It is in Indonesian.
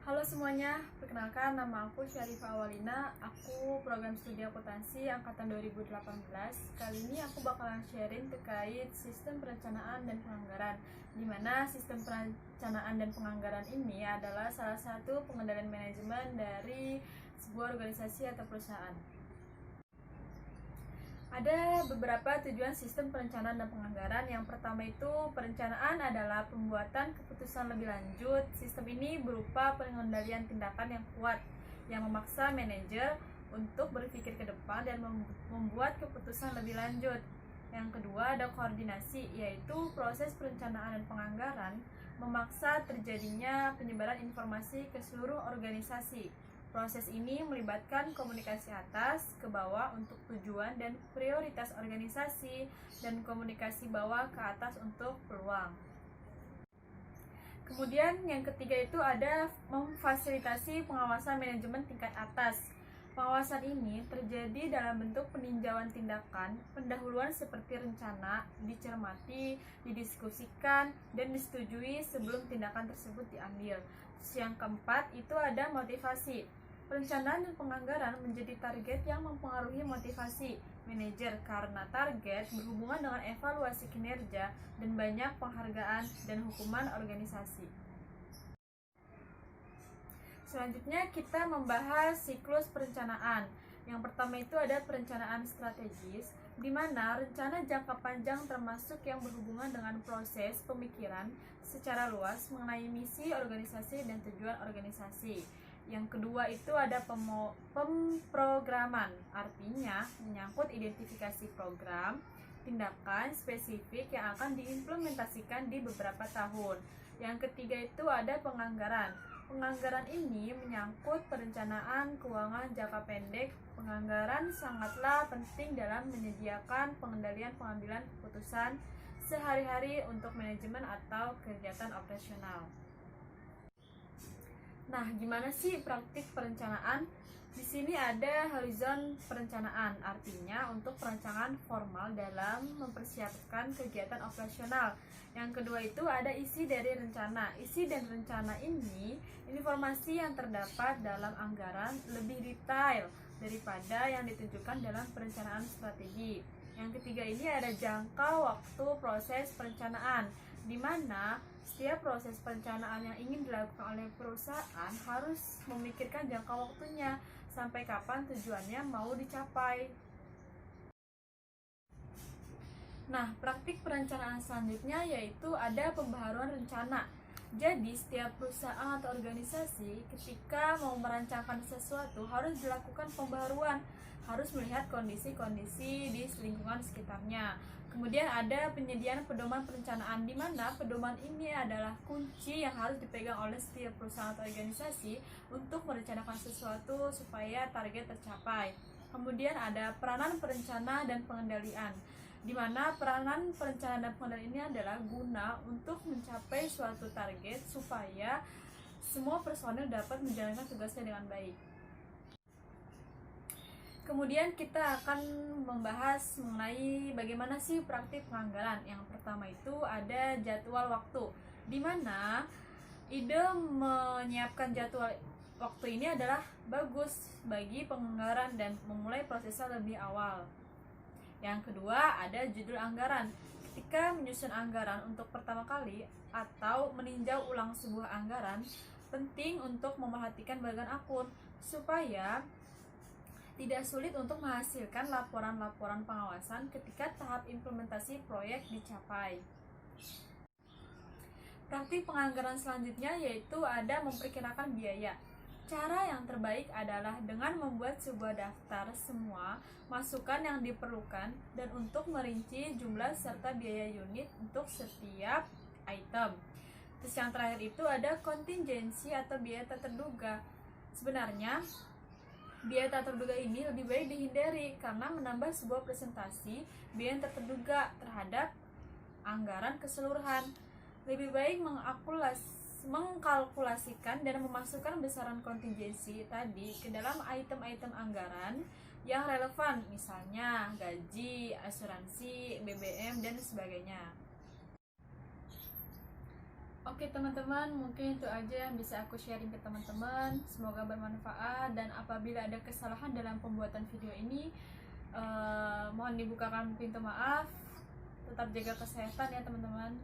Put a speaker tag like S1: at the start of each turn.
S1: Halo semuanya, perkenalkan nama aku Syarifah Awalina. Aku program studi akuntansi angkatan 2018. Kali ini aku bakalan sharing terkait sistem perencanaan dan penganggaran, di mana sistem perencanaan dan penganggaran ini adalah salah satu pengendalian manajemen dari sebuah organisasi atau perusahaan. Ada beberapa tujuan sistem perencanaan dan penganggaran. Yang pertama itu, perencanaan adalah pembuatan keputusan lebih lanjut. Sistem ini berupa pengendalian tindakan yang kuat yang memaksa manajer untuk berpikir ke depan dan membuat keputusan lebih lanjut. Yang kedua, ada koordinasi, yaitu proses perencanaan dan penganggaran memaksa terjadinya penyebaran informasi ke seluruh organisasi. Proses ini melibatkan komunikasi atas ke bawah untuk tujuan dan prioritas organisasi dan komunikasi bawah ke atas untuk peluang. Kemudian yang ketiga itu ada memfasilitasi pengawasan manajemen tingkat atas. Pengawasan ini terjadi dalam bentuk peninjauan tindakan, pendahuluan seperti rencana, dicermati, didiskusikan, dan disetujui sebelum tindakan tersebut diambil. Terus yang keempat itu ada motivasi. Perencanaan dan penganggaran menjadi target yang mempengaruhi motivasi manajer karena target berhubungan dengan evaluasi kinerja dan banyak penghargaan dan hukuman organisasi. Selanjutnya kita membahas siklus perencanaan. Yang pertama itu ada perencanaan strategis, di mana rencana jangka panjang termasuk yang berhubungan dengan proses pemikiran secara luas mengenai misi organisasi dan tujuan organisasi. Yang kedua itu ada pemrograman, artinya menyangkut identifikasi program, tindakan spesifik yang akan diimplementasikan di beberapa tahun. Yang ketiga itu ada penganggaran. Penganggaran ini menyangkut perencanaan keuangan jangka pendek. Penganggaran sangatlah penting dalam menyediakan pengendalian pengambilan keputusan sehari-hari untuk manajemen atau kegiatan operasional. Nah, gimana sih praktik perencanaan? Di sini ada horizon perencanaan, artinya untuk perencanaan formal dalam mempersiapkan kegiatan operasional. Yang kedua itu ada isi dari rencana. Isi dan rencana ini informasi yang terdapat dalam anggaran lebih detail daripada yang ditunjukkan dalam perencanaan strategi. Yang ketiga ini ada jangka waktu proses perencanaan, di mana setiap proses perencanaan yang ingin dilakukan oleh perusahaan harus memikirkan jangka waktunya sampai kapan tujuannya mau dicapai. Nah, praktik perencanaan selanjutnya yaitu ada pembaharuan rencana. Jadi, setiap perusahaan atau organisasi ketika mau merancangkan sesuatu harus dilakukan pembaharuan, harus melihat kondisi-kondisi di lingkungan sekitarnya. Kemudian ada penyediaan pedoman perencanaan, di mana pedoman ini adalah kunci yang harus dipegang oleh setiap perusahaan atau organisasi untuk merencanakan sesuatu supaya target tercapai. Kemudian ada peranan perencana dan pengendalian, di mana peranan perencanaan dan pengendalian ini adalah guna untuk mencapai suatu target supaya semua personil dapat menjalankan tugasnya dengan baik. Kemudian kita akan membahas mengenai bagaimana sih praktik penganggaran. Yang pertama itu ada jadwal waktu, di mana ide menyiapkan jadwal waktu ini adalah bagus bagi penganggaran dan memulai prosesnya lebih awal. Yang kedua ada judul anggaran. Ketika menyusun anggaran untuk pertama kali atau meninjau ulang sebuah anggaran, penting untuk memperhatikan bagian akun supaya tidak sulit untuk menghasilkan laporan-laporan pengawasan ketika tahap implementasi proyek dicapai. Praktik penganggaran selanjutnya yaitu ada memperkirakan biaya. Cara yang terbaik adalah dengan membuat sebuah daftar semua masukan yang diperlukan dan untuk merinci jumlah serta biaya unit untuk setiap item. Terus yang terakhir itu ada kontingensi atau biaya tak terduga. Sebenarnya biaya tak terduga ini lebih baik dihindari karena menambah sebuah presentasi biaya tak terduga terhadap anggaran keseluruhan. Lebih baik mengkalkulasikan dan memasukkan besaran kontingensi tadi ke dalam item-item anggaran yang relevan, misalnya gaji, asuransi, BBM, dan sebagainya. Oke teman-teman, mungkin itu aja yang bisa aku sharing ke teman-teman. Semoga bermanfaat, dan apabila ada kesalahan dalam pembuatan video ini, mohon dibukakan pintu maaf. Tetap jaga kesehatan ya teman-teman.